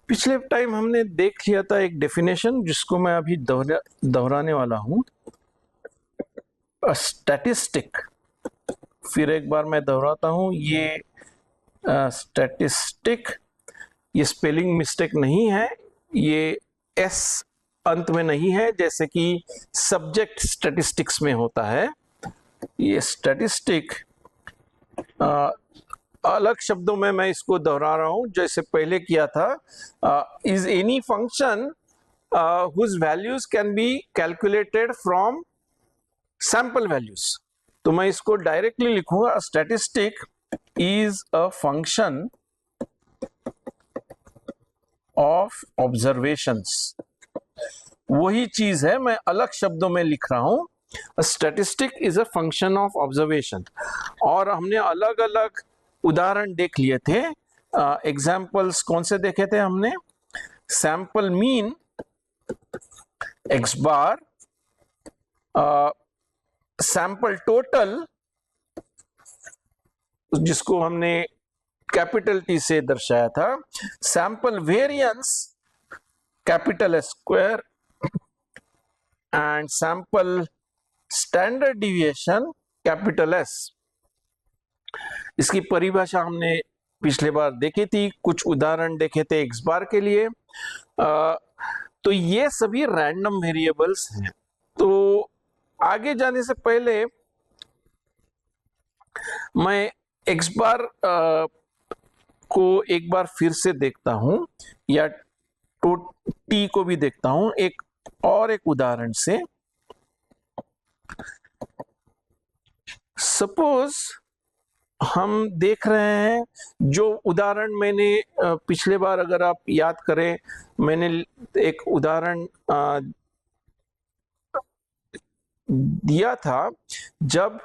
पिछले टाइम हमने देख लिया था एक डेफिनेशन जिसको मैं अभी दोहराने वाला हूं, स्टैटिस्टिक। फिर एक बार मैं दोहराता हूं, ये स्टैटिस्टिक, ये स्पेलिंग मिस्टेक नहीं है, ये एस अंत में नहीं है जैसे कि सब्जेक्ट स्टैटिस्टिक्स में होता है। ये स्टैटिस्टिक अलग शब्दों में मैं इसको दोहरा रहा हूं जैसे पहले किया था। Is any function whose values can be calculated from sample values। तो मैं इसको डायरेक्टली लिखूंगा, statistic is a function of observations. वही चीज है, मैं अलग शब्दों में लिख रहा हूं, statistic is a function of observation. और हमने अलग अलग उदाहरण देख लिए थे। एग्जाम्पल्स कौन से देखे थे हमने? सैंपल मीन एक्स बार, सैंपल टोटल जिसको हमने कैपिटल टी से दर्शाया था, sample variance capital S square, and sample standard deviation capital S. इसकी परिभाषा हमने पिछले बार देखी थी, कुछ उदाहरण देखे थे एक्स बार के लिए। तो ये सभी रैंडम वेरिएबल्स हैं। तो आगे जाने से पहले मैं एक्स बार को एक बार फिर से देखता हूं, या टी को भी देखता हूं एक उदाहरण से। सपोज हम देख रहे हैं, जो उदाहरण मैंने पिछले बार अगर आप याद करें, मैंने एक उदाहरण दिया था, जब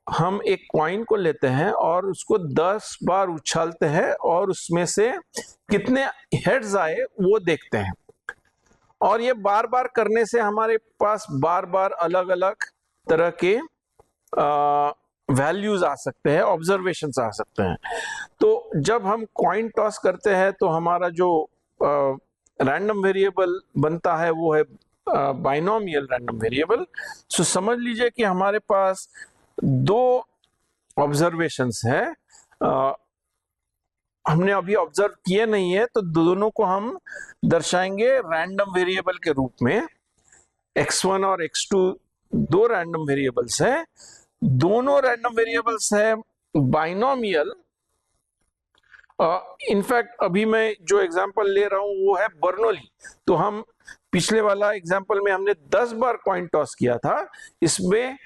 हम एक कॉइन को लेते हैं और उसको 10 बार उछालते हैं और उसमें से कितने हेड्स आए वो देखते हैं। और ये बार बार करने से हमारे पास बार बार अलग अलग तरह के वैल्यूज आ सकते हैं, ऑब्जर्वेशंस आ सकते हैं। तो जब हम कॉइन टॉस करते हैं तो हमारा जो रैंडम वेरिएबल बनता है वो है बाइनोमियल रैंडम वेरिएबल। सो समझ लीजिए कि हमारे पास दो ऑब्जर्वेशंस हैं, हमने अभी ऑब्जर्व किए नहीं है, तो दोनों को हम दर्शाएंगे रैंडम वेरिएबल के रूप में। x1 और x2 दो रैंडम वेरिएबल्स हैं, दोनों रैंडम वेरिएबल्स है बाइनोमियल। इनफैक्ट अभी मैं जो एग्जांपल ले रहा हूं वो है बर्नौली। तो हम पिछले वाला एग्जांपल में हमने 10 बार कॉइन टॉस किया था, इसमें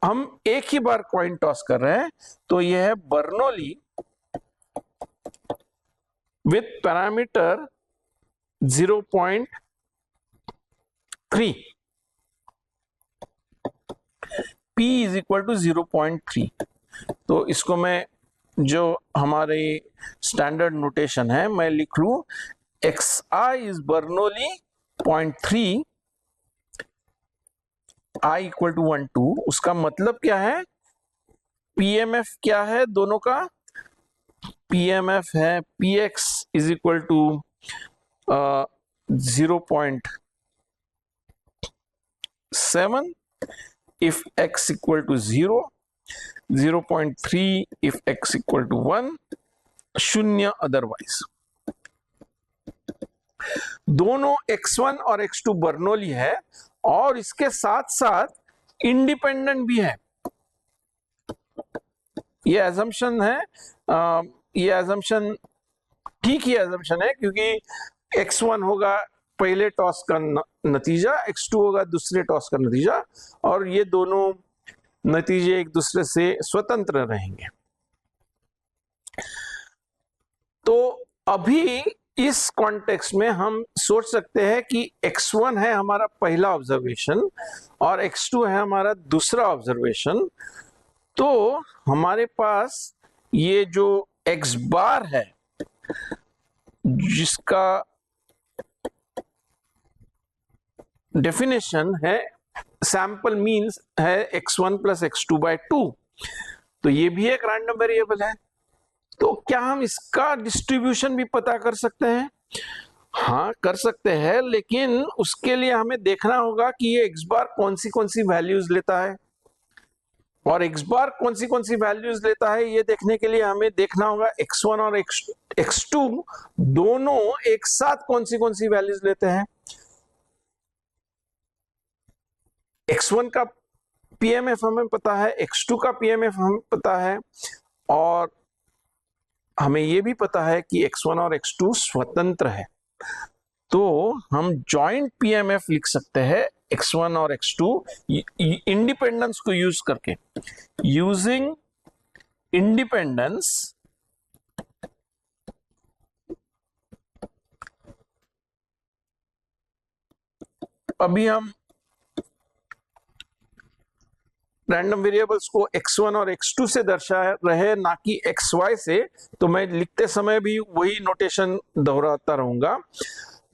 हम एक ही बार कॉइन टॉस कर रहे हैं। तो यह है Bernoulli with parameter 0.3, p is equal to 0.3। तो इसको मैं, जो हमारे स्टैंडर्ड नोटेशन है, मैं लिख लूं xi is Bernoulli 0.3, i equal to 1 2। उसका मतलब क्या है? pmf क्या है दोनों का? pmf है px is equal to 0.7 if x equal to 0, 0.3 if x equal to 1, शून्य अदरवाइज। दोनों x1 और x2 बर्नौली है और इसके साथ साथ इंडिपेंडेंट भी है। ये एजम्पशन है, ये एजम्पशन ठीक ही एजम्पशन है, क्योंकि x1 होगा पहले टॉस का नतीजा, x2 होगा दूसरे टॉस का नतीजा, और ये दोनों नतीजे एक दूसरे से स्वतंत्र रहेंगे। तो अभी इस कॉन्टेक्स्ट में हम सोच सकते हैं कि x1 है हमारा पहला ऑब्जर्वेशन और x2 है हमारा दूसरा ऑब्जर्वेशन। तो हमारे पास ये जो x बार है, जिसका डेफिनेशन है सैंपल मीन्स है x1 प्लस x2 बाय 2, तो ये भी एक रैंडम वेरिएबल है। तो क्या हम इसका डिस्ट्रीब्यूशन भी पता कर सकते हैं? हाँ कर सकते हैं, लेकिन उसके लिए हमें देखना होगा कि ये x बार कौन सी वैल्यूज लेता है, और x बार कौन सी वैल्यूज लेता है ये देखने के लिए हमें देखना होगा x1 और x2 दोनों एक साथ कौन सी वैल्यूज लेते हैं। x1 का पीएमएफ हमें पता है, x2 का पीएमएफ हमें पता है, और हमें यह भी पता है कि x1 और x2 स्वतंत्र है। तो हम जॉइंट पीएमएफ लिख सकते हैं x1 और x2 इंडिपेंडेंस को यूज करके। यूजिंग इंडिपेंडेंस अभी हम रैंडम वेरिएबल्स को x1 और x2 से दर्शा रहे, ना कि xy से, तो मैं लिखते समय भी वही नोटेशन दोहराता रहूंगा।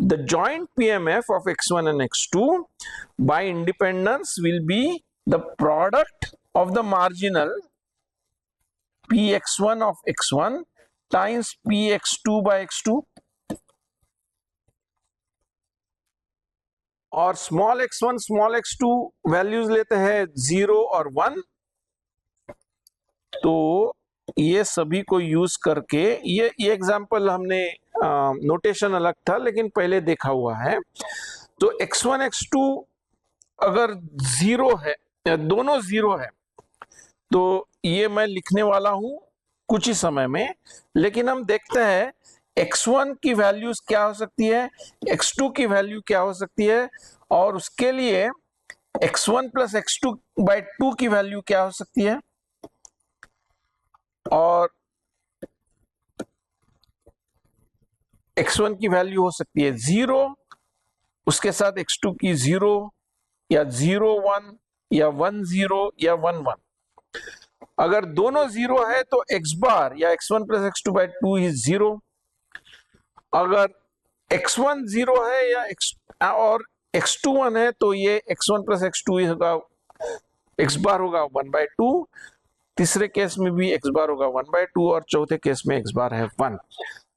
The joint PMF of x1 and x2 by independence will be the product of the marginal px1 of x1 times px2 by x2, और small x1 small x2 values लेते हैं 0 और 1। तो ये सभी को यूज करके ये एग्जांपल हमने नोटेशन अलग था लेकिन पहले देखा हुआ है। तो x1 x2 अगर 0 है, दोनों 0 है, तो ये मैं लिखने वाला हूं कुछ ही समय में। लेकिन हम देखते हैं x1 की वैल्यूज क्या हो सकती है, x2 की वैल्यू क्या हो सकती है, और उसके लिए x1 प्लस x2 बाई 2 की वैल्यू क्या हो सकती है, और x1 की वैल्यू हो सकती है 0, उसके साथ x2 की 0 या 0 1 या 1 0 या 1 1। अगर दोनों 0 है तो x बार या x1 plus x2 by 2 is 0। अगर x1 0 है या और x2 1 है तो ये x1 प्लस x2 होगा, x बार होगा 1 बाई 2। तीसरे केस में भी x बार होगा 1 बाई 2 और चौथे केस में x बार है 1।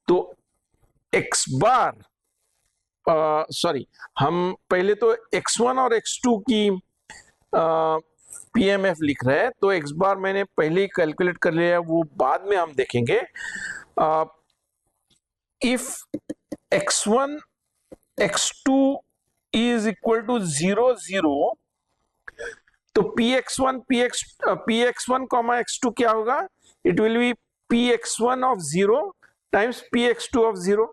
तो x बार हम पहले तो x1 और x2 की पीएमएफ लिख रहे हैं, तो x बार मैंने पहले ही कैलकुलेट कर लिया, वो बाद में हम देखेंगे। If x1 x2 is equal to 0 0, तो px1 कॉमा x2 क्या होगा, it will be px1 of 0 times px2 of 0,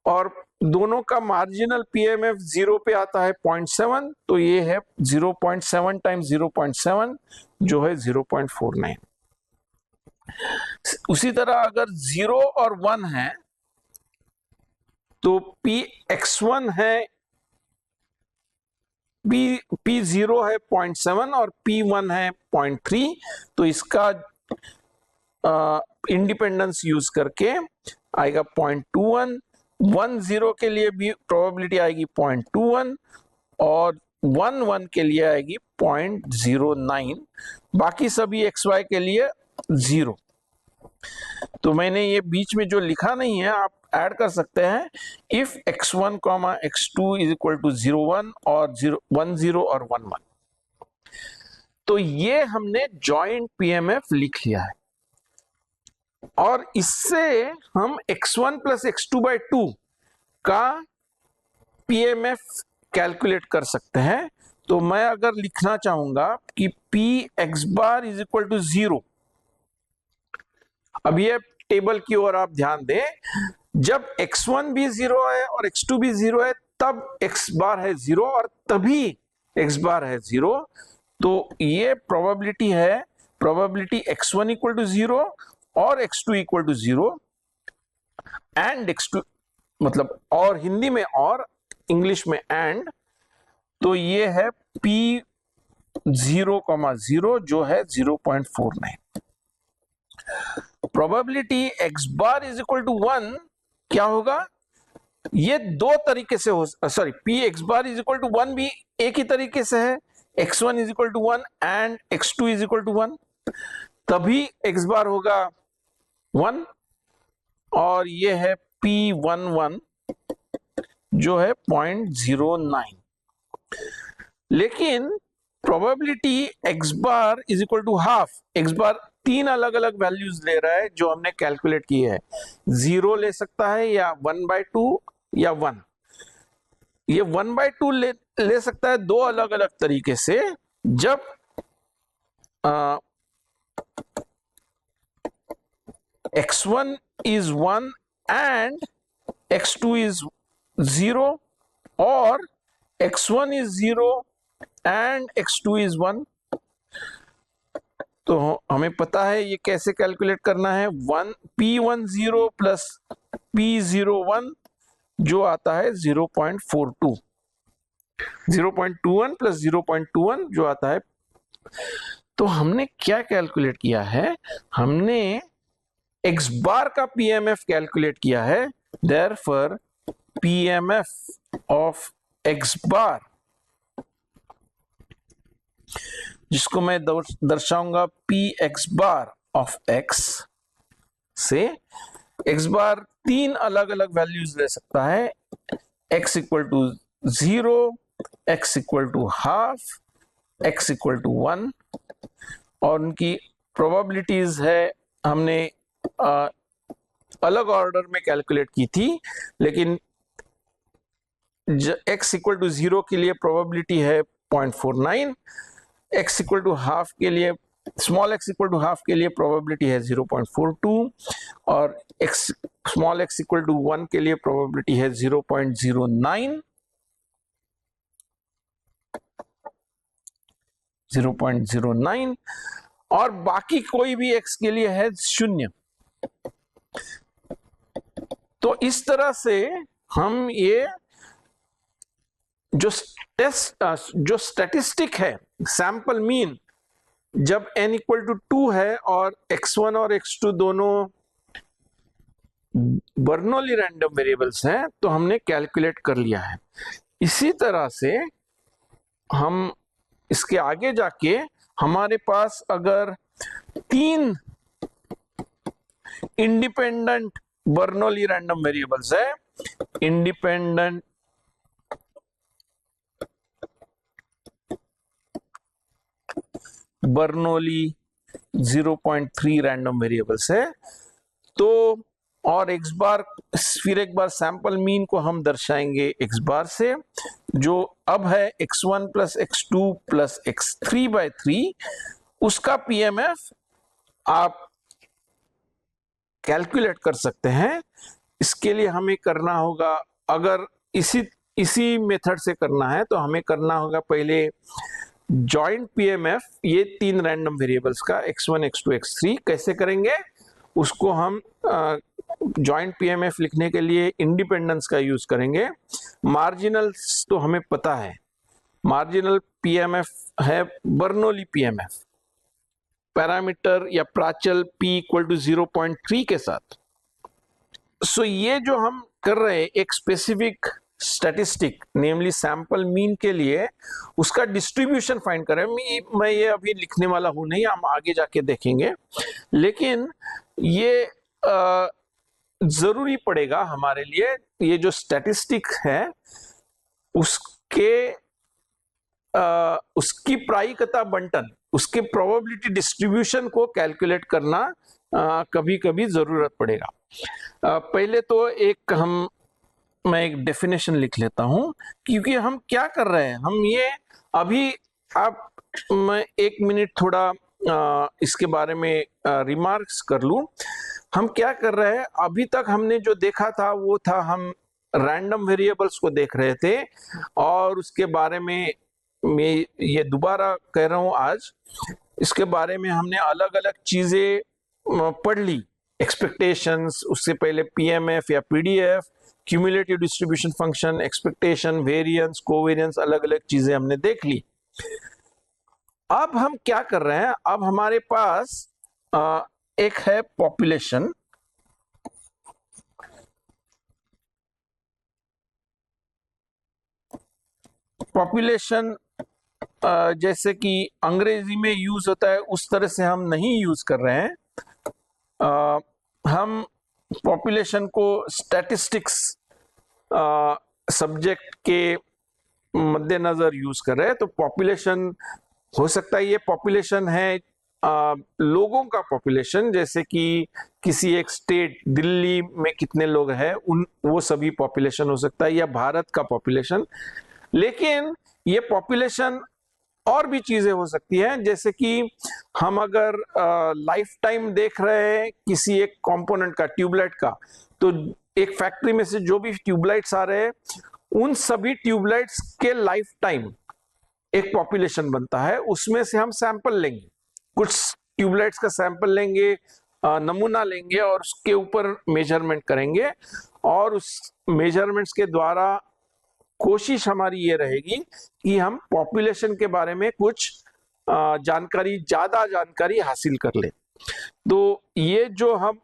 और दोनों का मार्जिनल पीएमएफ 0 पे आता है 0.7, तो ये है 0.7 टाइम्स 0.7 जो है 0.49। उसी तरह अगर 0 और 1 है तो px1 है p0 है 0.7 और p1 है 0.3, तो इसका इंडिपेंडेंस यूज करके आएगा 0.21। 1 0 के लिए भी प्रोबेबिलिटी आएगी 0.21 और 1 1 के लिए आएगी 0.09, बाकी सभी xy के लिए 0। तो मैंने ये बीच में जो लिखा नहीं है आप ऐड कर सकते हैं, if x1 comma x2 is equal to 0 1 और 1 0 और 1 1। तो ये हमने जॉइंट पीएमएफ लिख लिया है, और इससे हम x1 प्लस x2 बाई 2 का पीएमएफ कैलकुलेट कर सकते हैं। तो मैं अगर लिखना चाहूंगा कि p x bar is equal to 0, अब ये टेबल की ओर आप ध्यान दें, जब x1 भी 0 है और x2 भी 0 है तब x बार है 0 और तभी x बार है 0। तो ये प्रोबेबिलिटी है, प्रोबेबिलिटी x1 इक्वल टू 0 और x2 equal to 0 and x2, मतलब और हिंदी में और इंग्लिश में एंड, तो ये है p 0,0 जो है 0.49। Probability x bar is equal to 1 क्या होगा, ये दो तरीके से हो, sorry p x bar is equal to 1 भी एक ही तरीके से है, x1 is equal to 1 and x2 is equal to 1, तभी x बार होगा 1, और ये है P11 जो है 0.09, लेकिन probability x bar is equal to half. x bar 3 अलग अलग वैल्यूज ले रहा है जो हमने कैलकुलेट की है। 0 ले सकता है या 1/2 या 1। ये 1/2 ले सकता है दो अलग अलग तरीके से। जब x1 is 1 and x2 is 0, और x1 is 0 and x2 is 1। तो हमें पता है ये कैसे कैलकुलेट करना है। P10 प्लस P01 जो आता है 0.42, 0.21 प्लस 0.21 जो आता है। तो हमने क्या कैलकुलेट किया है, हमने x बार का PMF कैलकुलेट किया है। Therefore PMF of x bar, जिसको मैं दर्शाऊंगा Px बार ऑफ x से। x बार 3 अलग अलग वैल्यूज ले सकता है, x equal to 0, x equal to half, x equal to 1, और उनकी प्रोबेबिलिटीज है हमने अलग ऑर्डर में कैलकुलेट की थी, लेकिन x इक्वल टू 0 के लिए प्रोबेबिलिटी है 0.49, x इक्वल टू हाफ के लिए, small x equal to half के लिए प्रोबेबिलिटी है 0.42, और स्मॉल x इक्वल टू 1 के लिए प्रोबेबिलिटी है 0.09, 0.09, और बाकी कोई भी x के लिए है 0। तो इस तरह से हम ये जो स्टैटिस्टिक है, सैंपल मीन, जब n इक्वल टू 2 है और x1 और x2 दोनों बर्नौली रैंडम वेरिएबल्स हैं, तो हमने कैलकुलेट कर लिया है। इसी तरह से हम इसके आगे जाके, हमारे पास अगर 3 इंडिपेंडेंट बर्नौली रैंडम वेरिएबल्स है, इंडिपेंडेंट बर्नौली 0.3 रैंडम वेरिएबल्स है, तो और x बार, फिर एक बार सैंपल मीन को हम दर्शाएंगे x बार से, जो अब है x1 plus x2 plus x3/3। उसका PMF आप कैलकुलेट कर सकते हैं। इसके लिए हमें करना होगा, अगर इसी मेथड से करना है, तो हमें करना होगा पहले जॉइंट PMF ये 3 रैंडम वेरिएबल्स का, x1 x2 x3। कैसे करेंगे उसको हम जॉइंट PMF लिखने के लिए इंडिपेंडेंस का यूज करेंगे। मार्जिनल्स तो हमें पता है, मार्जिनल PMF है बर्नौली PMF, पैरामीटर या प्राचल p इक्वल टू 0.3 के साथ। सो ये जो हम कर रहे हैं एक स्पेसिफिक स्टैटिस्टिक, नेमली सैंपल मीन के लिए, उसका डिस्ट्रीब्यूशन फाइंड करें। मैं ये अभी लिखने वाला हूं नहीं, हम आगे जाके देखेंगे, लेकिन ये जरूरी पड़ेगा हमारे लिए। ये जो स्टैटिस्टिक है उसकी प्रायिकता बंटन, उसके प्रोबेबिलिटी डिस्ट्रीब्यूशन को कैलकुलेट करना कभी कभी जरूरत पड़ेगा। पहले तो मैं एक डेफिनेशन लिख लेता हूं, क्योंकि हम क्या कर रहे हैं, हम ये अभी मैं 1 मिनट थोड़ा इसके बारे में रिमार्क्स कर लूं। हम क्या कर रहे हैं, अभी तक हमने जो देखा था वो था, हम रैंडम वेरिएबल्स को देख रहे थे, और उसके बारे में मैं ये दोबारा कह रहा हूं आज, इसके बारे में हमने अलग अलग चीजें पढ़ ली, एक्सपेक्टेशंस, उससे पहले PMF या PDF, cumulative distribution function, expectation, variance, covariance, अलग अलग चीजें हमने देख ली। अब हम क्या कर रहे हैं, अब हमारे पास एक है पॉपुलेशन, जैसे कि अंग्रेजी में यूज होता है उस तरह से हम नहीं यूज कर रहे हैं। हम पॉपुलेशन को स्टैटिस्टिक्स सब्जेक्ट के मद्देनजर यूज कर रहे हैं, तो पॉपुलेशन हो सकता है ये पॉपुलेशन है लोगों का पॉपुलेशन, जैसे कि किसी एक स्टेट दिल्ली में कितने लोग हैं उन वो सभी पॉपुलेशन हो सकता है, या भारत का पॉपुलेशन। लेकिन ये पॉपुलेशन और भी चीजें हो सकती हैं, जैसे कि हम अगर लाइफ टाइम देख रहे हैं किसी एक कंपोनेंट का, ट्यूबलाइट का, तो एक फैक्ट्री में से जो भी ट्यूबलाइट्स आ रहे हैं उन सभी ट्यूबलाइट्स के लाइफ टाइम एक पॉपुलेशन बनता है। उसमें से हम सैंपल लेंगे, कुछ ट्यूबलाइट्स का सैंपल लेंगे, नमूना लेंगे और उसके ऊपर मेजरमेंट करेंगे, और उस मेजरमेंट्स के द्वारा कोशिश हमारी ये रहेगी कि हम पॉपुलेशन के बारे में कुछ ज्यादा जानकारी हासिल कर ले। तो ये जो हम,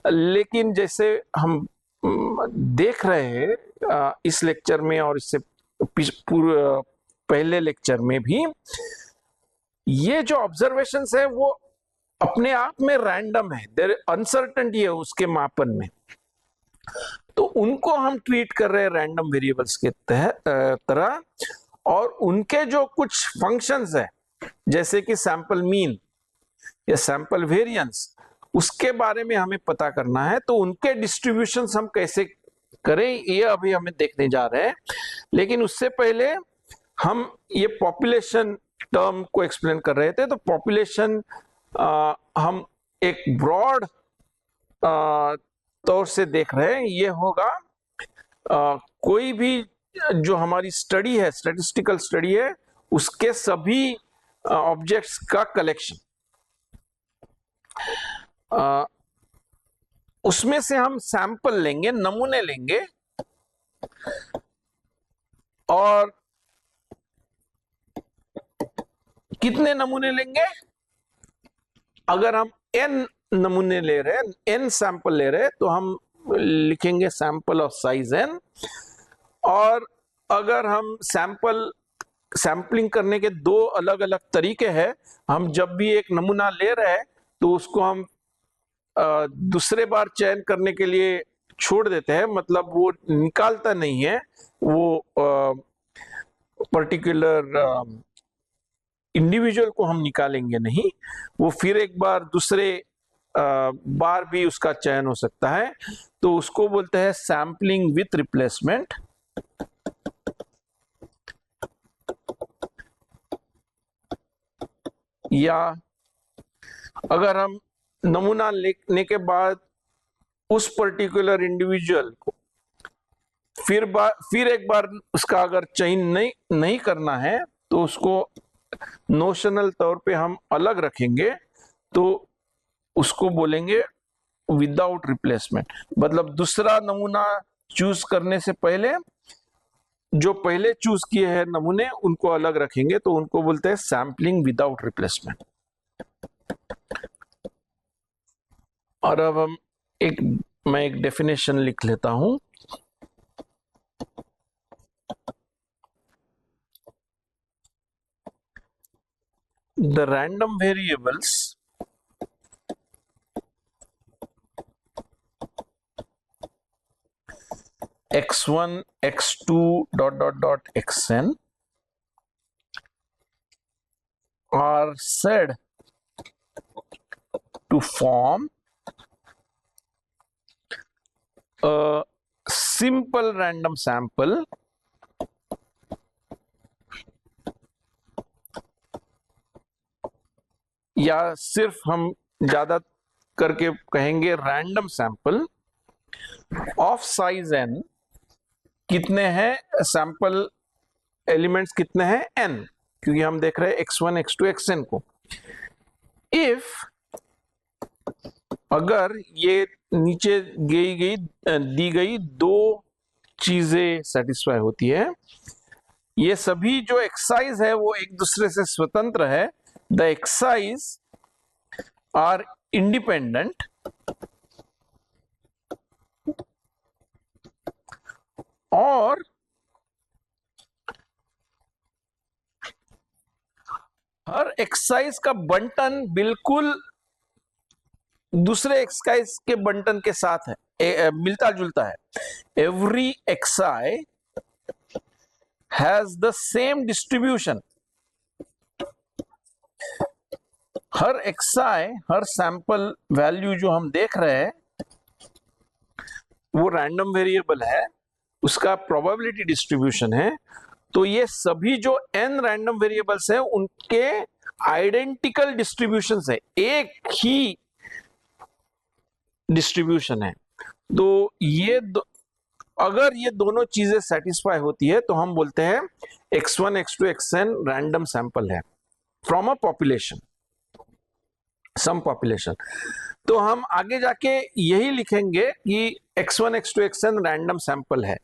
लेकिन जैसे हम देख रहे हैं इस लेक्चर में और इससे पहले लेक्चर में भी, ये जो ऑब्जर्वेशंस है वो अपने आप में रैंडम है, देयर अनसर्टेनिटी है उसके मापन में, तो उनको हम ट्रीट कर रहे हैं रैंडम वेरिएबल्स के तरह। और उनके जो कुछ फंक्शंस है, जैसे कि सैंपल मीन या सैंपल वेरिएंस, उसके बारे में हमें पता करना है, तो उनके डिस्ट्रीब्यूशंस हम कैसे करें ये अभी हमें देखने जा रहे हैं। लेकिन उससे पहले हम ये पॉपुलेशन टर्म को एक्सप्लेन कर रहे थे। तो पॉपुलेशन हम एक ब्रॉड तौर से देख रहे हैं, ये होगा कोई भी जो हमारी स्टडी है, स्टैटिस्टिकल स्टडी है, उसके सभी ऑब्जेक्ट्स का कलेक्शन। उसमें से हम सैंपल लेंगे, नमूने लेंगे, और कितने नमूने लेंगे? अगर हम n नमूने ले रहे हैं, n सैंपल ले रहे हैं, तो हम लिखेंगे सैंपल ऑफ साइज n। और अगर हम सैंपलिंग करने के दो अलग अलग तरीके हैं, हम जब भी एक नमूना ले रहे हैं तो उसको हम दूसरे बार चयन करने के लिए छोड़ देते हैं, मतलब वो निकालता नहीं है, वो पर्टिकुलर इंडिविजुअल को हम निकालेंगे नहीं, वो फिर एक बार दूसरे बार भी उसका चयन हो सकता है, तो उसको बोलते हैं सैंपलिंग विथ रिप्लेसमेंट। या अगर हम नमूना लेने के बाद उस पर्टिकुलर इंडिविजुअल को फिर एक बार उसका अगर चयन नहीं करना है, तो उसको नोशनल तौर पे हम अलग रखेंगे, तो उसको बोलेंगे विदाउट रिप्लेसमेंट। मतलब दूसरा नमूना चूज करने से पहले जो पहले चूज किए हैं नमूने उनको अलग रखेंगे, तो उनको बोलते हैं सैंपलिंग विदाउट रिप्लेसमेंट। और अब मैं एक डेफिनेशन लिख लेता हूं। The random variables x1, x2 xn are said to form a simple random sample या सिर्फ हम ज्यादा करके कहेंगे random sample of size n। कितने हैं सैंपल एलिमेंट्स, कितने हैं n, क्योंकि हम देख रहे हैं x1, x2, xn को। इफ अगर ये नीचे दी गई दो चीजें सेटिस्फाई होती है, ये सभी जो एक्साइज है वो एक दूसरे से स्वतंत्र है, द एक्साइज आर इंडिपेंडेंट, और हर एक्साइज का बंटन बिल्कुल दूसरे एक्साई के बंटन के साथ है, मिलता जुलता है। Every एक्साई has the same distribution. Her एक्साई, her sample value जो हम देख रहे हैं वो रैंडम वेरिएबल है, उसका प्रोबेबिलिटी डिस्ट्रीब्यूशन है। तो ये सभी जो n रैंडम वेरिएबल्स है उनके आइडेंटिकल डिस्ट्रीब्यूशन है, एक ही डिस्ट्रीब्यूशन है। तो ये अगर ये दोनों चीजें सेटिस्फाई होती है तो हम बोलते हैं x1 x2 xn random sample है from a population, some population. तो हम आगे जाके यही लिखेंगे कि x1 x2 xn random sample है।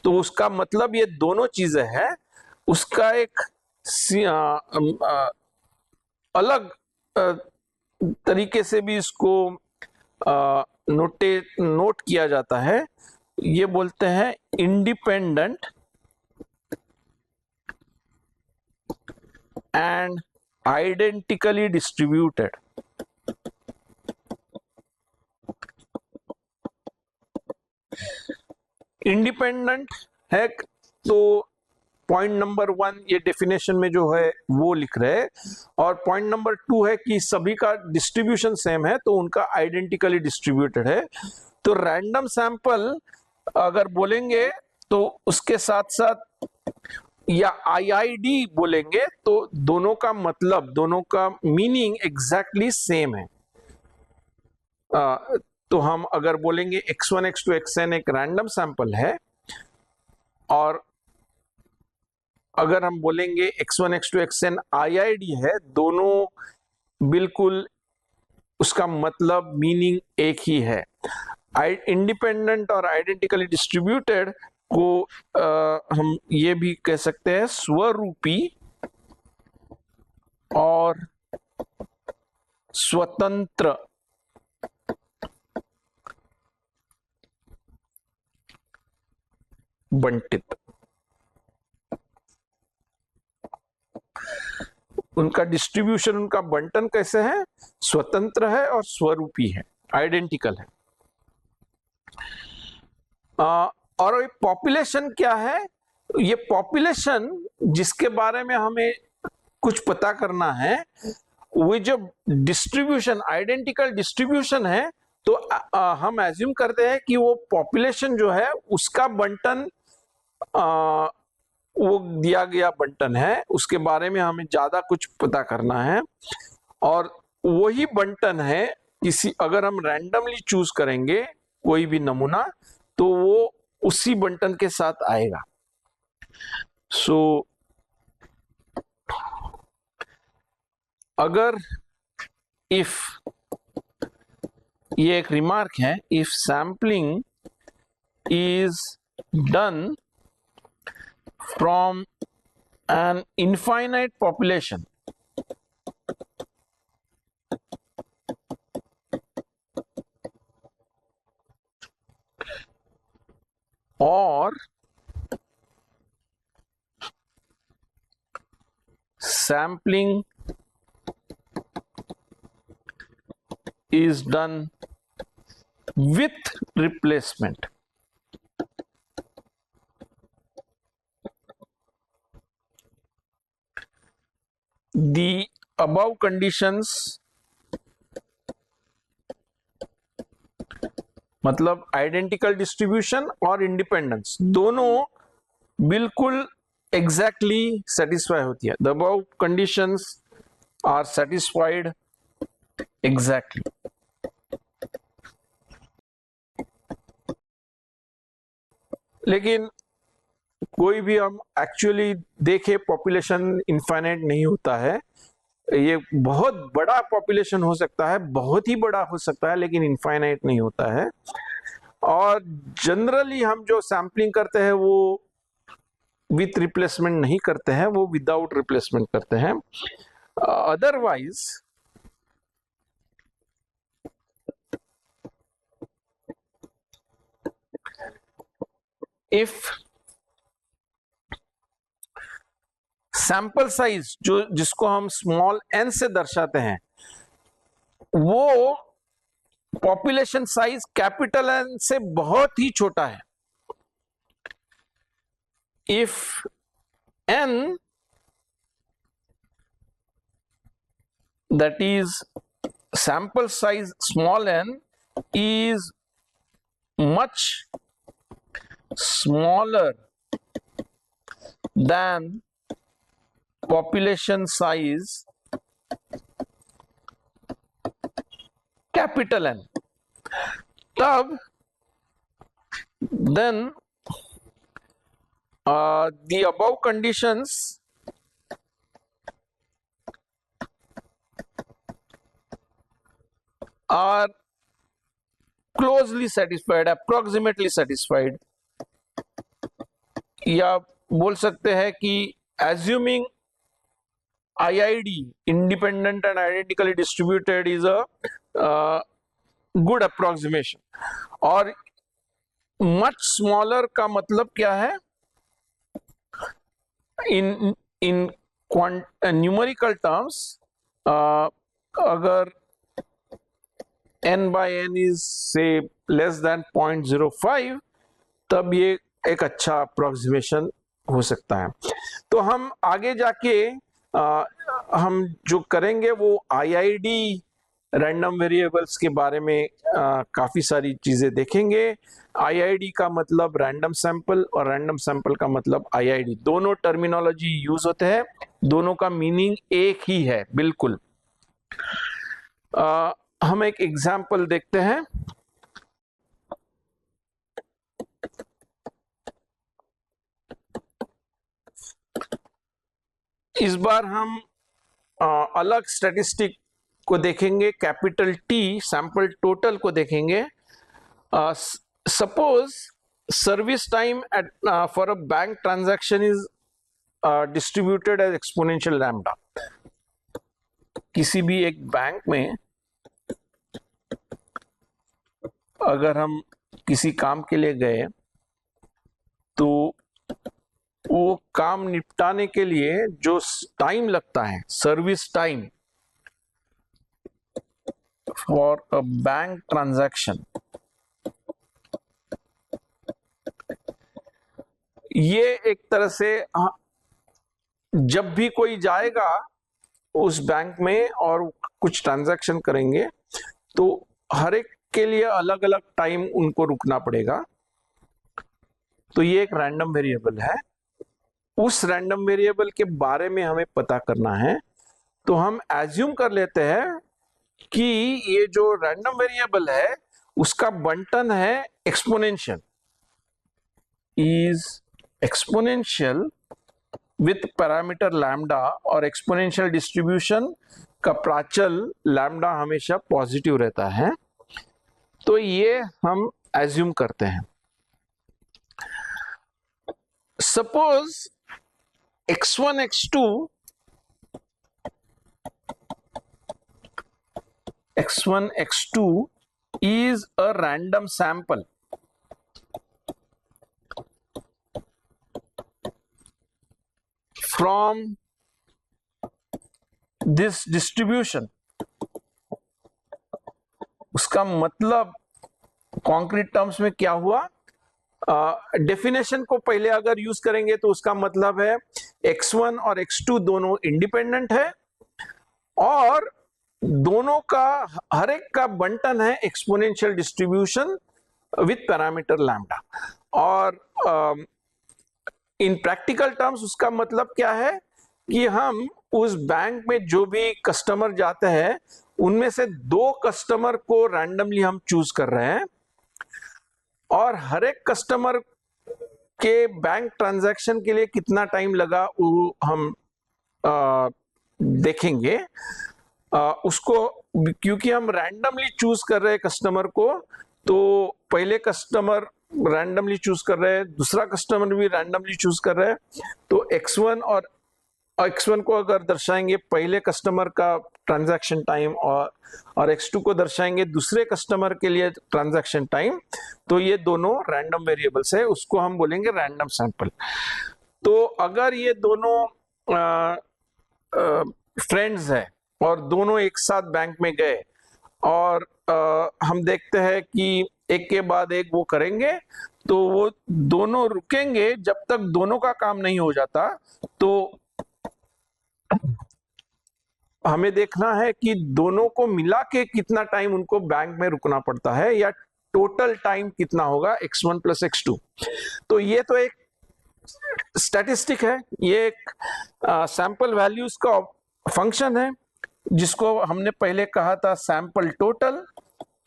तो उसका मतलब ये दोनों चीजें हैं, उसका एक अलग तरीके से भी इसको नोट किया जाता है। ये बोलते हैं independent and identically distributed. Independent है तो पॉइंट नंबर 1 ये डेफिनेशन में जो है वो लिख रहे हैं, और पॉइंट नंबर 2 है कि सभी का डिस्ट्रीब्यूशन सेम है तो उनका आइडेंटिकली डिस्ट्रीब्यूटेड है। तो रैंडम सैंपल अगर बोलेंगे तो उसके साथ साथ या आईआईडी बोलेंगे तो दोनों का मतलब, दोनों का मीनिंग एग्जैक्टली सेम है। तो हम अगर बोलेंगे x1 x2 xn एक रैंडम सैंपल है, और अगर हम बोलेंगे x1 x2 xn आईआईडी है, दोनों बिल्कुल उसका मतलब मीनिंग एक ही है। इंडिपेंडेंट और आइडेंटिकली डिस्ट्रीब्यूटेड को हम ये भी कह सकते हैं स्वरूपी और स्वतंत्र बंटित। उनका डिस्ट्रीब्यूशन, उनका बंटन कैसे है? स्वतंत्र है और स्वरूपी है, आइडेंटिकल है। और ये पॉपुलेशन क्या है? ये पॉपुलेशन जिसके बारे में हमें कुछ पता करना है, वो जो डिस्ट्रीब्यूशन, आइडेंटिकल डिस्ट्रीब्यूशन है, तो हम एज्यूम करते हैं कि वो पॉपुलेशन जो है उसका बंटन वो दिया गया बंटन है, उसके बारे में हमें ज्यादा कुछ पता करना है। और वही बंटन है किसी, अगर हम रैंडमली चूज करेंगे कोई भी नमूना तो वो उसी बंटन के साथ आएगा। सो अगर इफ, ये एक रिमार्क है, if sampling is done from an infinite population, or sampling is done with replacement, the above conditions, मतलब आइडेंटिकल डिस्ट्रीब्यूशन और इंडिपेंडेंस दोनों बिल्कुल एग्जैक्टली सेटिस्फाई होती है। The above conditions are satisfied exactly. लेकिन कोई भी हम एक्चुअली देखे, पॉपुलेशन इनफाइनाइट नहीं होता है। ये बहुत बड़ा पॉपुलेशन हो सकता है, बहुत ही बड़ा हो सकता है, लेकिन इनफाइनाइट नहीं होता है। और जनरली हम जो सैम्पलिंग करते हैं वो विथ रिप्लेसमेंट नहीं करते हैं, वो विदाउट रिप्लेसमेंट करते हैं। अदरवाइज इफ सैंपल साइज जिसको हम स्मॉल n से दर्शाते हैं, वो पॉपुलेशन साइज कैपिटल एन से बहुत ही छोटा है। If n that is sample size small n is much smaller than population size capital N, तब then the above conditions are closely satisfied, approximately satisfied, या बोल सकते हैं कि assuming IID independent and identically distributed is a good approximation। और much smaller का मतलब क्या है? in numerical terms अगर n by n is say less than 0.05 तब ये एक अच्छा अप्रोक्सीमेशन हो सकता है। तो हम आगे जाके हम जो करेंगे वो IID रैंडम वेरिएबल्स के बारे में काफी सारी चीजें देखेंगे। IID का मतलब रैंडम सैंपल और रैंडम सैंपल का मतलब IID, दोनों टर्मिनोलॉजी यूज होते हैं, दोनों का मीनिंग एक ही है बिल्कुल। हम एक एग्जाम्पल देखते हैं। इस बार हम अलग स्टैटिस्टिक को देखेंगे, कैपिटल T सैंपल टोटल को देखेंगे। Suppose service time at for a bank transaction is distributed as exponential lambda. किसी भी एक बैंक में अगर हम किसी काम के लिए गए तो वो काम निपटाने के लिए जो टाइम लगता है, service time for a bank transaction, ये एक तरह से जब भी कोई जाएगा उस बैंक में और कुछ ट्रांजैक्शन करेंगे तो हर एक के लिए अलग अलग टाइम उनको रुकना पड़ेगा। तो ये एक रैंडम वेरिएबल है। उस रैंडम वेरिएबल के बारे में हमें पता करना है। तो हम एज्यूम कर लेते हैं कि ये जो रैंडम वेरिएबल है उसका बंटन है exponential, is exponential with parameter lambda, और एक्सपोनेंशियल डिस्ट्रीब्यूशन का प्राचल लैम्डा हमेशा पॉजिटिव रहता है। तो ये हम एज्यूम करते हैं। Suppose x1 x2 is a random sample from this distribution। उसका मतलब कॉन्क्रीट टर्म्स में क्या हुआ? डेफिनेशन को पहले अगर यूज करेंगे तो उसका मतलब है x1 और x2 दोनों इंडिपेंडेंट है और दोनों का हर एक का बंटन है exponential distribution with parameter lambda. और इन प्रैक्टिकल टर्म्स उसका मतलब क्या है कि हम उस बैंक में जो भी कस्टमर जाते हैं उनमें से दो कस्टमर को रैंडमली हम चूज कर रहे हैं और हर एक कस्टमर के बैंक ट्रांजैक्शन के लिए कितना टाइम लगा वो हम देखेंगे। उसको क्योंकि हम रैंडमली चूज कर रहे हैं कस्टमर को, तो पहले कस्टमर रैंडमली चूज कर रहे हैं, दूसरा कस्टमर भी रैंडमली चूज कर रहे हैं। तो x1 और x1 को अगर दर्शाएंगे पहले कस्टमर का ट्रांजैक्शन टाइम और x2 को दर्शाएंगे दूसरे कस्टमर के लिए ट्रांजैक्शन टाइम, तो ये दोनों रैंडम वेरिएबल्स है, उसको हम बोलेंगे रैंडम सैंपल। तो अगर ये दोनों फ्रेंड्स है और दोनों एक साथ बैंक में गए और हम देखते हैं कि एक के बाद एक वो करेंगे, तो वो दोनों रुकेंगे जब तक दोनों का काम नहीं हो जाता। तो हमें देखना है कि दोनों को मिला के कितना टाइम उनको बैंक में रुकना पड़ता है, या टोटल टाइम कितना होगा x1 प्लस x2। तो ये तो एक स्टैटिस्टिक है, ये एक सैंपल वैल्यूज का फंक्शन है, जिसको हमने पहले कहा था सैंपल टोटल।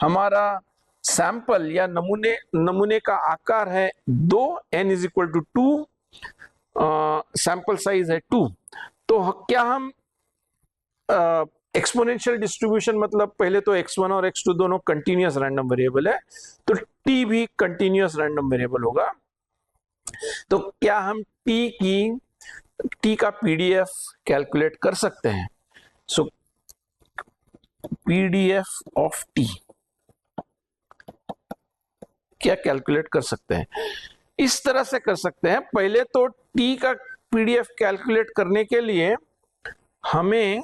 हमारा सैंपल या नमूने का आकार है 2, n is equal to 2, sample size है 2। तो क्या हम एक्सपोनेंशियल डिस्ट्रीब्यूशन, मतलब पहले तो x1 और x2 दोनों कंटिन्यूअस रैंडम वेरिएबल है, तो t भी कंटिन्यूअस रैंडम वेरिएबल होगा। तो क्या हम t का पीडीएफ कैलकुलेट कर सकते हैं? सो पीडीएफ ऑफ t क्या कैलकुलेट कर सकते हैं? इस तरह से कर सकते हैं। पहले तो t का पीडीएफ कैलकुलेट करने के लिए हमें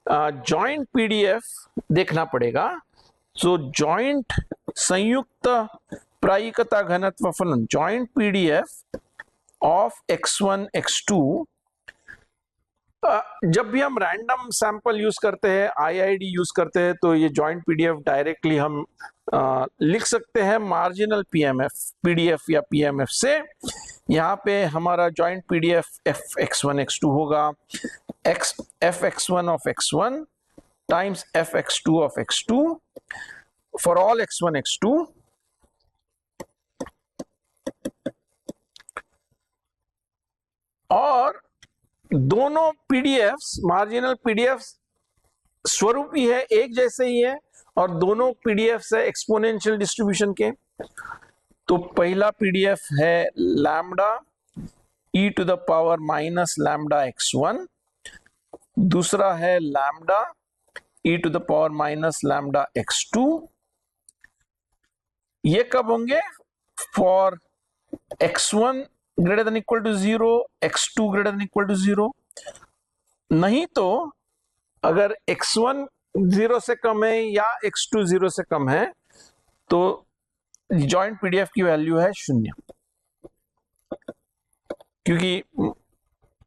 जॉइंट पीडीएफ देखना पड़ेगा। सो जॉइंट संयुक्त प्रायिकता घनत्व फलन, joint PDF of x1 x2। जब भी हम रैंडम सैंपल यूज करते हैं, आईआईडी यूज करते हैं, तो ये जॉइंट पीडीएफ डायरेक्टली हम लिख सकते हैं मार्जिनल पीडीएफ या पीएमएफ से। यहाँ पे हमारा जॉइंट पीडीएफ fx1 x2 होगा, fx1 of x1 times fx2 of x2 for all x1 x2, और दोनों पीडीएफ्स, मार्जिनल पीडीएफ स्वरूप ही है, एक जैसे ही है, और दोनों पीडीएफ्स है एक्सपोनेंशियल डिस्ट्रीब्यूशन के। तो पहला पीडीएफ है lambda e to the power minus lambda x1, दूसरा है lambda e to the power minus lambda x2। ये कब होंगे? For x1 greater than equal to 0, x2 greater than equal to 0। नहीं तो अगर x1 0 से कम है या x2 0 से कम है, तो जॉइंट पीडीएफ की वैल्यू है 0, क्योंकि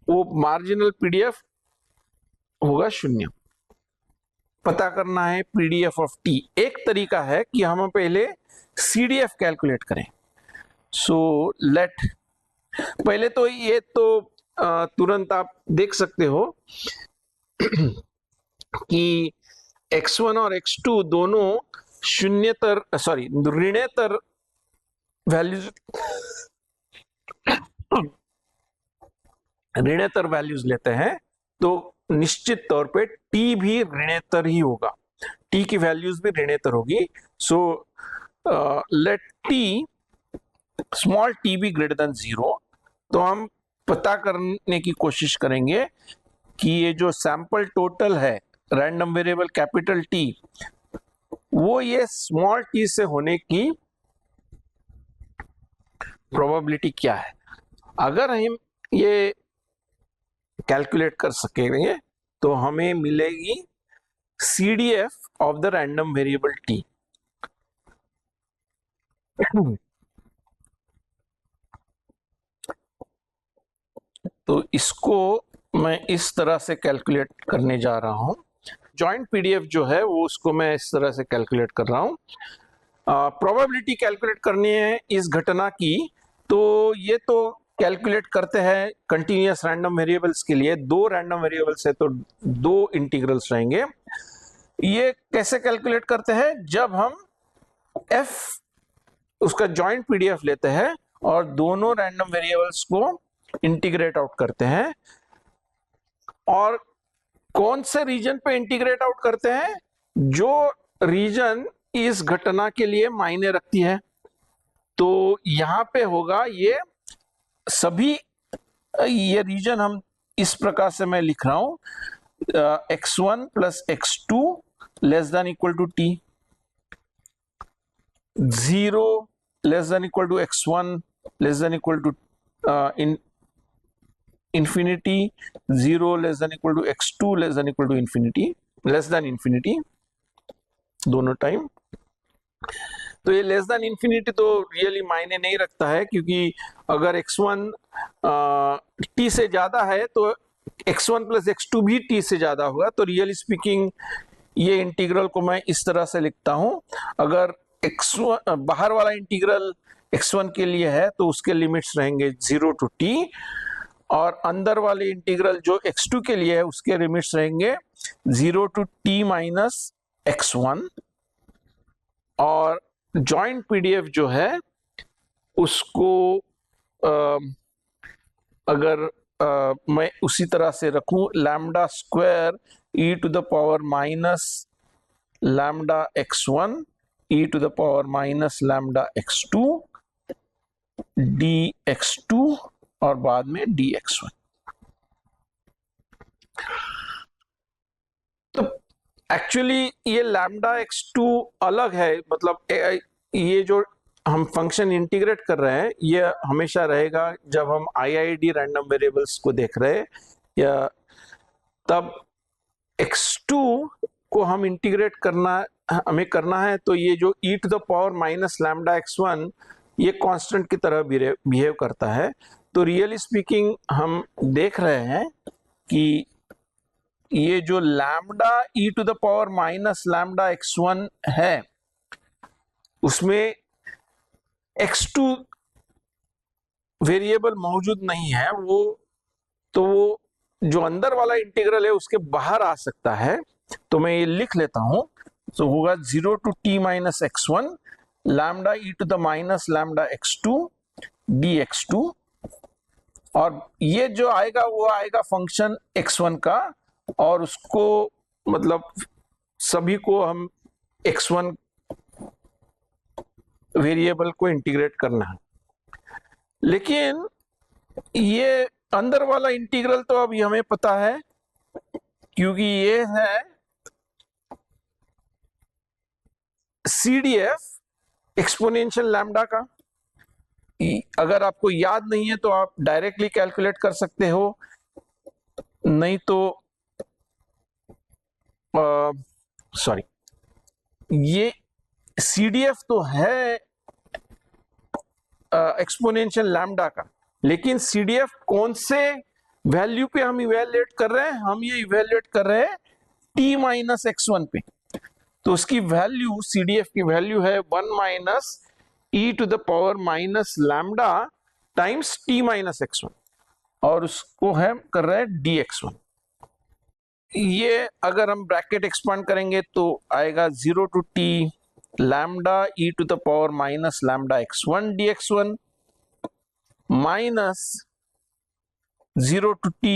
वो मार्जिनल पीडीएफ होगा 0। पता करना है पीडीएफ ऑफ टी। एक तरीका है कि हम पहले सीडीएफ कैलकुलेट करें। सो लेट, पहले तो ये तो तुरंत आप देख सकते हो कि x1 और x2 दोनों ऋणेतर वैल्यूज लेते हैं, तो निश्चित तौर पे t भी ऋणेतर ही होगा, t की वैल्यूज भी ऋणेतर होगी। So let t small t be greater than 0। तो हम पता करने की कोशिश करेंगे कि ये जो सैंपल टोटल है रैंडम वेरिएबल कैपिटल T, वो ये स्मॉल t से होने की प्रोबेबिलिटी क्या है। अगर हम ये कैलकुलेट कर सकेंगे तो हमें मिलेगी CDF of the random variable T। तो इसको मैं इस तरह से कैलकुलेट करने जा रहा हूं। जॉइंट पीडीएफ जो है वो उसको मैं इस तरह से कैलकुलेट कर रहा हूं। प्रोबेबिलिटी कैलकुलेट करनी है इस घटना की, तो ये तो कैलकुलेट करते हैं कंटिन्यूअस रैंडम वेरिएबल्स के लिए। 2 रैंडम वेरिएबल्स है तो 2 इंटीग्रल्स रहेंगे। ये कैसे कैलकुलेट करते हैं? जब हम f उसका जॉइंट पीडीएफ लेते हैं और दोनों रैंडम वेरिएबल्स को इंटीग्रेट आउट करते हैं। और कौन से रीजन पे इंटीग्रेट आउट करते हैं? जो रीजन इस घटना के लिए मायने रखती है। तो यहां पे होगा ये सभी, ये रीजन हम इस प्रकार से मैं लिख रहा हूं, x1 plus x2 less than equal to t, 0 less than equal to x1 less than equal to infinity, 0 less than equal to x2 less than equal to infinity, less than infinity, दोनों time. तो ये less than infinity तो really मायने नहीं रखता है, क्योंकि अगर x1 t से ज्यादा है तो x1 प्लस x2 भी t से ज्यादा होगा। तो रियली स्पीकिंग ये इंटीग्रल को मैं इस तरह से लिखता हूं, अगर x1 बाहर वाला इंटीग्रल x1 के लिए है तो उसके लिमिट्स रहेंगे 0 टू t, और अंदर वाले इंटीग्रल जो x2 के लिए है उसके लिमिट्स रहेंगे 0 टू t माइनस x1। और जॉइंट पीडीएफ जो है उसको अगर मैं उसी तरह से रखूं, lambda square e to the power minus lambda x1 e to the power minus lambda x2 dx2 और बाद में dx1। तो एक्चुअली ये लैम्डा x2 अलग है, मतलब ये जो हम फंक्शन इंटीग्रेट कर रहे हैं ये हमेशा रहेगा जब हम IID रैंडम वेरिएबल्स को देख रहे हैं, या तब x2 को हम इंटीग्रेट हमें करना है। तो ये जो e to the power minus lambda x1 ये कांस्टेंट की तरह बिहेव करता है। तो रियली स्पीकिंग हम देख रहे हैं कि ये जो lambda e to the power minus lambda x1 है उसमें x2 वेरिएबल मौजूद नहीं है, वो जो अंदर वाला इंटीग्रल है उसके बाहर आ सकता है। तो मैं ये लिख लेता हूं, तो होगा 0 to t minus x1 lambda e to the minus lambda x2 dx2, और ये जो आएगा वो आएगा फंक्शन x1 का, और उसको मतलब सभी को हम x1 वेरिएबल को इंटीग्रेट करना है। लेकिन ये अंदर वाला इंटीग्रल तो अभी हमें पता है, क्योंकि ये है CDF एक्सपोनेंशियल लैम्डा का। अगर आपको याद नहीं है तो आप डायरेक्टली कैलकुलेट कर सकते हो, नहीं तो सॉरी, ये CDF तो है एक्सपोनेंशियल लैम्डा का, लेकिन CDF कौन से वैल्यू पे हम इवेल्युएट कर रहे हैं? हम ये इवेल्युएट कर रहे हैं t माइनस x1 पे। तो उसकी वैल्यू, CDF की वैल्यू है 1 minus e to the power minus lambda times t minus x1, और उसको हम कर रहे हैं dx1। ये अगर हम ब्रैकेट एक्सपांड करेंगे तो आएगा 0 to t lambda e to the power minus lambda x1 dx1 minus 0 to t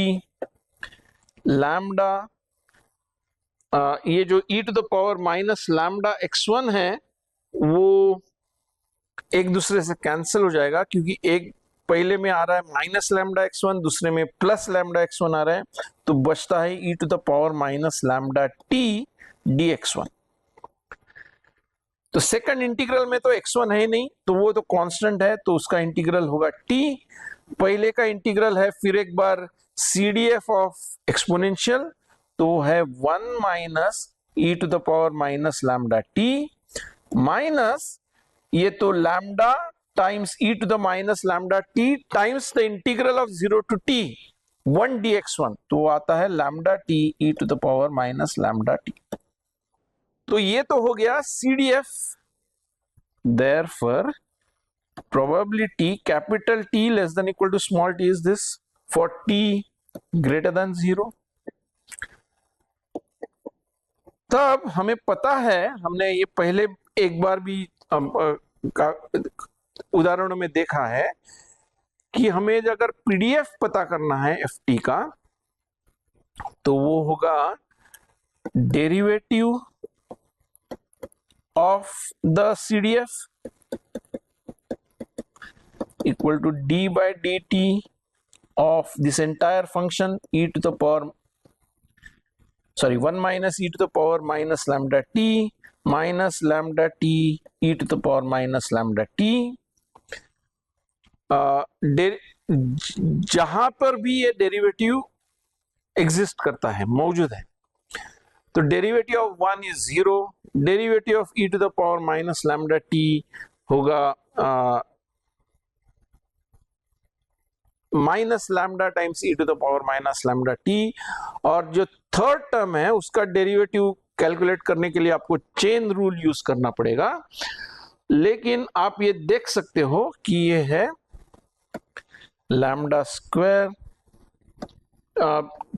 lambda, ये जो e to the power minus lambda x1 है वो एक दूसरे से कैंसिल हो जाएगा, क्योंकि एक पहले में आ रहा है माइनस लैम्डा x1, दूसरे में प्लस लैम्डा x1 आ रहा है, तो बचता है e to the power minus lambda t dx1। तो सेकंड इंटीग्रल में तो x1 है नहीं, तो वो तो कांस्टेंट है, तो उसका इंटीग्रल होगा t। पहले का इंटीग्रल है फिर एक बार CDF ऑफ एक्सपोनेंशियल, तो है 1 minus e to the power minus lambda t minus ये तो lambda times e to the minus lambda t times the integral of 0 to t 1 dx1, तो आता है lambda t e to the power minus lambda t। तो ये तो हो गया CDF। Therefore probability capital T less than equal to small t is this for t greater than 0। तब हमें पता है, हमने ये पहले एक बार भी उदाहरणों में देखा है कि हमें अगर PDF पता करना है FT का, तो वो होगा derivative of the CDF equal to d by dt of this entire function e to the power 1 minus e to the power minus lambda t minus lambda t e to the power minus lambda t। जहां पर भी ये derivative exist करता है, मौजूद है, तो derivative of 1 is 0, derivative of e to the power minus lambda T होगा minus lambda times e to the power minus lambda T, और जो थर्ड टर्म है उसका डेरिवेटिव कैलकुलेट करने के लिए आपको चेन रूल यूज करना पड़ेगा, लेकिन आप ये देख सकते हो कि ये है lambda square,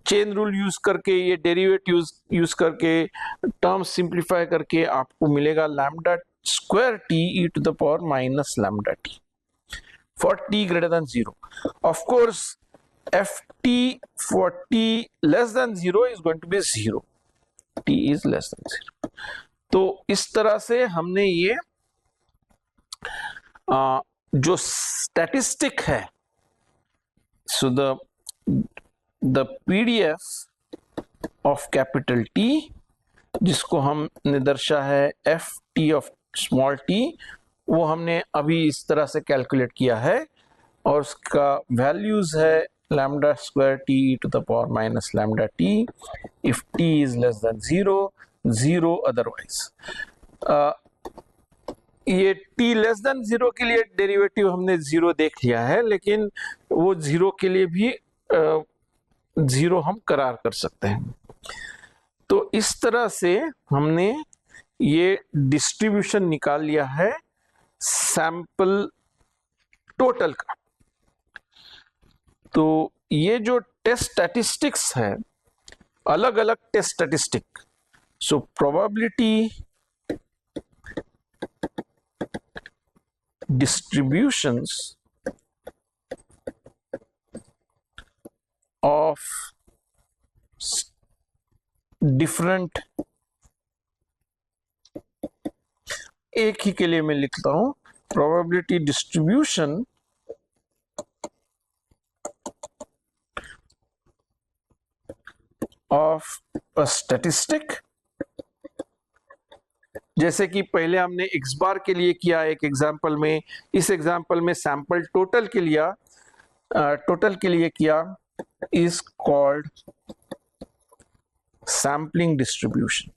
chain rule use करके ये डेरिवेटिव यूज करके टर्म सिंप्लीफाई करके आपको मिलेगा lambda square T E to the power minus lambda T for t greater than 0. Of course, ft for t less than 0 is going to be 0. t is less than 0. तो इस तरह से हमने ये जो स्टैटिस्टिक है, so the PDF of capital T, जिसको हमने दर्शा है ft ऑफ स्मॉल t, वो हमने अभी इस तरह से कैलकुलेट किया है, और उसका वैल्यूज है lambda square T to the power minus lambda T if T is less then 0, 0 otherwise. ये t लेस देन 0 के लिए डेरिवेटिव हमने 0 देख लिया है, लेकिन वो 0 के लिए भी 0 हम करार कर सकते हैं। तो इस तरह से हमने ये डिस्ट्रीब्यूशन निकाल लिया है सैंपल टोटल का। तो ये जो टेस्ट स्टैटिस्टिक्स है, अलग अलग test statistic, so probability distributions of different, एक ही के लिए मैं लिखता हूं, probability distribution of a statistic. जैसे कि पहले हमने x बार के लिए किया एक एग्जांपल में, इस एग्जांपल में सैंपल टोटल के लिए किया, इज कॉल्ड सैम्पलिंग डिस्ट्रीब्यूशन।